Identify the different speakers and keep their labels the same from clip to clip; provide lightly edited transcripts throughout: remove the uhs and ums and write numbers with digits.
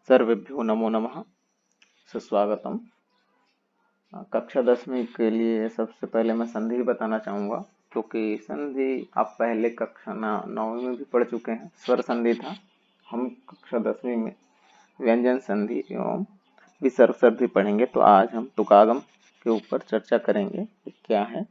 Speaker 1: सर्वेभ्यो नमो नमः। सुस्वागतम। कक्षा 10वीं के लिए सबसे पहले मैं संधि बताना चाहूँगा, क्योंकि संधि आप पहले कक्षा 9वीं में भी पढ़ चुके हैं। स्वर संधि था। हम कक्षा 10वीं में व्यंजन संधि एवं विसर्ग संधि पढ़ेंगे। तो आज हम तुकागम के ऊपर चर्चा करेंगे। क्या है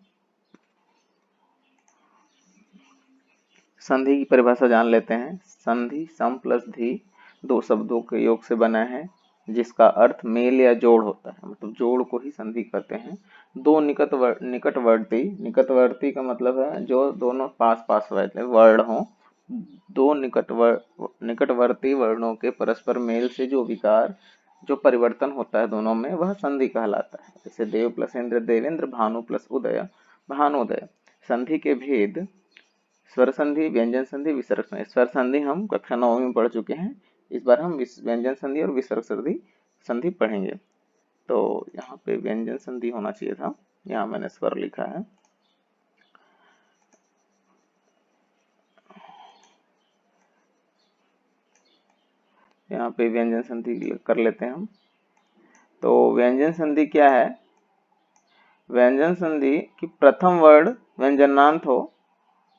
Speaker 1: संधि की परिभाषा जान लेते हैं। संधि सम प्लस धी दो शब्दों के योग से बना है, जिसका अर्थ मेल या जोड़ होता है। मतलब जोड़ को ही संधि कहते हैं। दो निकटवर्ती का मतलब है जो दोनों पास पास वाले वर्ण हो। दो निकटवर्ती वर्णों के परस्पर मेल से जो परिवर्तन होता है दोनों में, वह संधि कहलाता है। जैसे देव प्लस इंद्र देवेंद्र, भानु प्लस उदय भानुदय। संधि के भेद स्वर संधि, व्यंजन संधि, विसर्ग संधि। स्वर संधि हम कक्षा 9वीं में पढ़ चुके हैं। इस बार हम व्यंजन संधि और विसर्ग संधि पढ़ेंगे। तो यहाँ पे व्यंजन संधि होना चाहिए था, यहाँ मैंने स्वर लिखा है। यहाँ पे व्यंजन संधि कर लेते हैं हम। तो व्यंजन संधि क्या है? व्यंजन संधि की प्रथम वर्ण व्यंजनांत हो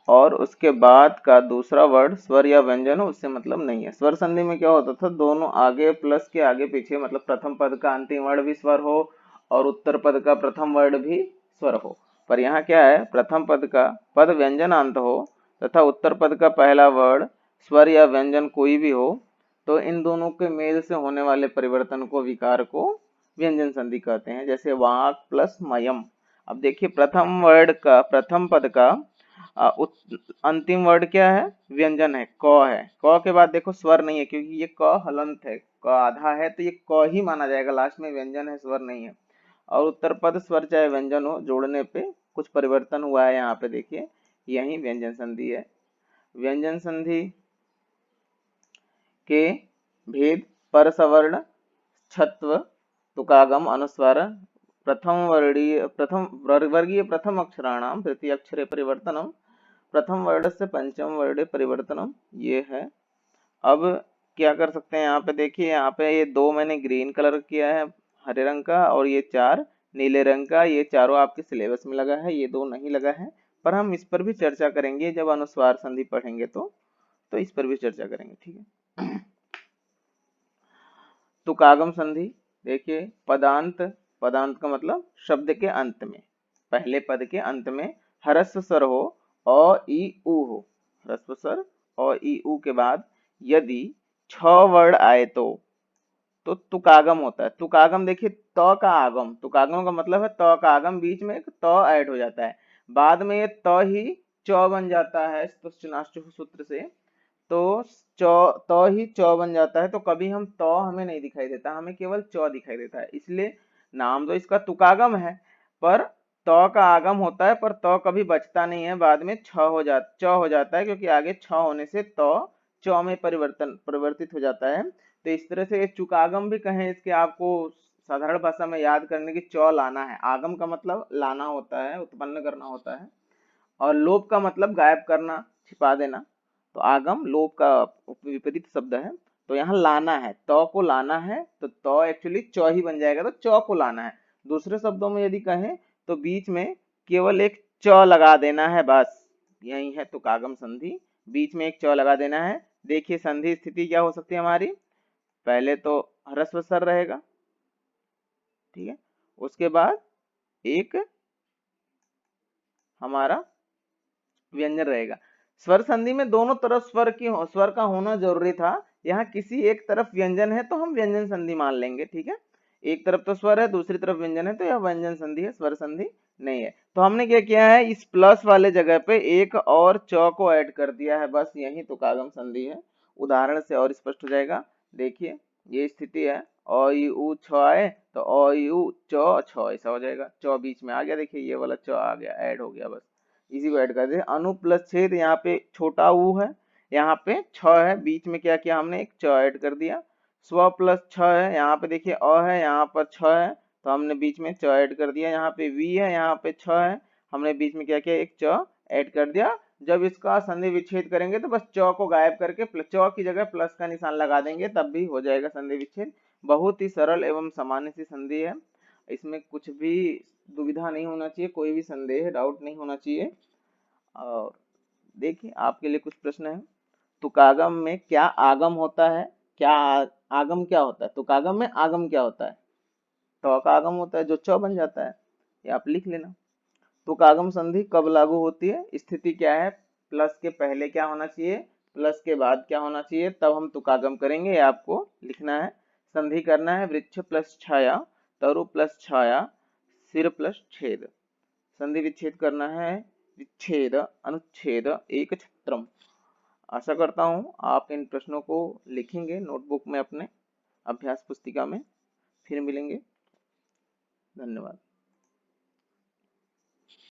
Speaker 1: और उसके बाद का दूसरा वर्ड स्वर या व्यंजन हो, उससे मतलब नहीं है। स्वर संधि में क्या होता था, दोनों आगे प्लस के आगे पीछे, मतलब प्रथम पद का अंतिम वर्ण भी स्वर हो और उत्तर पद का प्रथम वर्ण भी स्वर हो। पर यहाँ क्या है, प्रथम पद का पद व्यंजनांत हो तथा उत्तर पद का पहला वर्ण स्वर या व्यंजन कोई भी हो, तो इन दोनों के मेल से होने वाले परिवर्तन को, विकार को व्यंजन संधि कहते हैं। जैसे वाक प्लस मयम। अब देखिए, प्रथम पद का अंतिम वर्ड क्या है, व्यंजन है, क है। क के बाद देखो स्वर नहीं है, क्योंकि ये क हलंत है, क आधा है, तो ये क ही माना जाएगा। लास्ट में व्यंजन है, स्वर नहीं है। और उत्तर पद स्वर चाहे व्यंजन हो, जोड़ने पे कुछ परिवर्तन हुआ है। यहाँ पे देखिए, यही व्यंजन संधि है। व्यंजन संधि के भेद पर सवर्ण, छत्व, तुकागम, अनुस्वार, प्रथम वर्गीय प्रथम अक्षराणाम तृतीय अक्षरे परिवर्तनम, प्रथम वर्ण से पंचम वर्ण परिवर्तनम, ये है। अब क्या कर सकते हैं, यहाँ पे देखिए, यहाँ पे ये दो मैंने ग्रीन कलर किया है हरे रंग का, और ये चार नीले रंग का। ये चारों आपके सिलेबस में लगा है, ये दो नहीं लगा है। पर हम इस पर भी चर्चा करेंगे जब अनुस्वार संधि पढ़ेंगे, तो इस पर भी चर्चा करेंगे, ठीक है। तुकागम संधि देखिए, पदांत का मतलब शब्द के अंत में, पहले पद के अंत में ह्रस्व स्वर हो, अ ई उ हो। ह्रस्व स्वर अ ई उ के बाद यदि 6 वर्ण आए तो तुकागम होता है। तुकागम देखिए, त का आगम, तुकागम का मतलब है त का आगम, बीच में एक त ऐड हो जाता है, बाद में ये त ही च बन जाता है सूत्र से। तो त ही च बन जाता है। तो कभी हम त हमें नहीं दिखाई देता, हमें केवल च दिखाई देता है। इसलिए नाम तो इसका तुकागम है, पर त का आगम होता है, पर त कभी बचता नहीं है, बाद में च हो जाता है, क्योंकि आगे छ होने से त च में परिवर्तित हो जाता है। तो इस तरह से चुकागम भी कहें, इसके आपको साधारण भाषा में याद करने की, च लाना है। आगम का मतलब लाना होता है, उत्पन्न करना होता है, और लोप का मतलब गायब करना, छिपा देना। तो आगम लोप का विपरीत शब्द है। तो यहाँ लाना है, त को लाना है, तो त एक्चुअली च ही बन जाएगा, तो च को लाना है। दूसरे शब्दों में यदि कहें तो बीच में केवल एक च लगा देना है, बस यही है तुकागम संधि। बीच में एक च लगा देना है। देखिए, संधि स्थिति क्या हो सकती है हमारी, पहले तो ह्रस्व स्वर रहेगा, ठीक है, उसके बाद एक हमारा व्यंजन रहेगा। स्वर संधि में दोनों तरफ स्वर का होना जरूरी था। यहाँ किसी एक तरफ व्यंजन है तो हम व्यंजन संधि मान लेंगे, ठीक है। एक तरफ तो स्वर है, दूसरी तरफ व्यंजन है, तो यह व्यंजन संधि है, स्वर संधि नहीं है। तो हमने क्या किया है, इस प्लस वाले जगह पे एक और च को ऐड कर दिया है, बस यही तुकागम संधि है। उदाहरण से और स्पष्ट हो जाएगा। देखिए, ये स्थिति है, अ ई उ छ आए तो अ ई उ च छ, ऐसा हो जाएगा। च बीच में आ गया, देखिए ये वाला च आ गया, ऐड हो गया, बस इसी को ऐड कर दे। अनु प्लस छेद, यहाँ पे छोटा ऊ है, यहाँ पे छ है, बीच में क्या किया हमने, एक च ऐड कर दिया। स्व प्लस छ है, यहाँ पे देखिए अ है, यहाँ पर छ है, तो हमने बीच में च ऐड कर दिया। यहाँ पे वी है, यहाँ पे छ है, हमने बीच में क्या किया, एक च ऐड कर दिया। जब इसका संधि विच्छेद करेंगे तो बस च को गायब करके च की जगह प्लस का निशान लगा देंगे, तब भी हो जाएगा संधि विच्छेद। बहुत ही सरल एवं सामान्य सी संधि है, इसमें कुछ भी दुविधा नहीं होना चाहिए, कोई भी संदेह डाउट नहीं होना चाहिए। और देखिए आपके लिए कुछ प्रश्न है। तुकागम में क्या आगम होता है, क्या आगम क्या होता है, तुकागम में आगम क्या होता है? तो का आगम होता है जो च बन जाता है, ये आप लिख लेना। तुकागम संधि कब लागू होती है, स्थिति क्या है, प्लस के पहले क्या होना चाहिए, प्लस के बाद क्या होना चाहिए, तब हम तुकागम करेंगे, ये आपको लिखना है। संधि करना है वृक्ष प्लस छाया, तरु प्लस छाया, सिर प्लस छेद। संधि विच्छेद करना है विच्छेद अनुच्छेद एक छत्रम। आशा करता हूँ आप इन प्रश्नों को लिखेंगे नोटबुक में अपने अभ्यास पुस्तिका में। फिर मिलेंगे, धन्यवाद।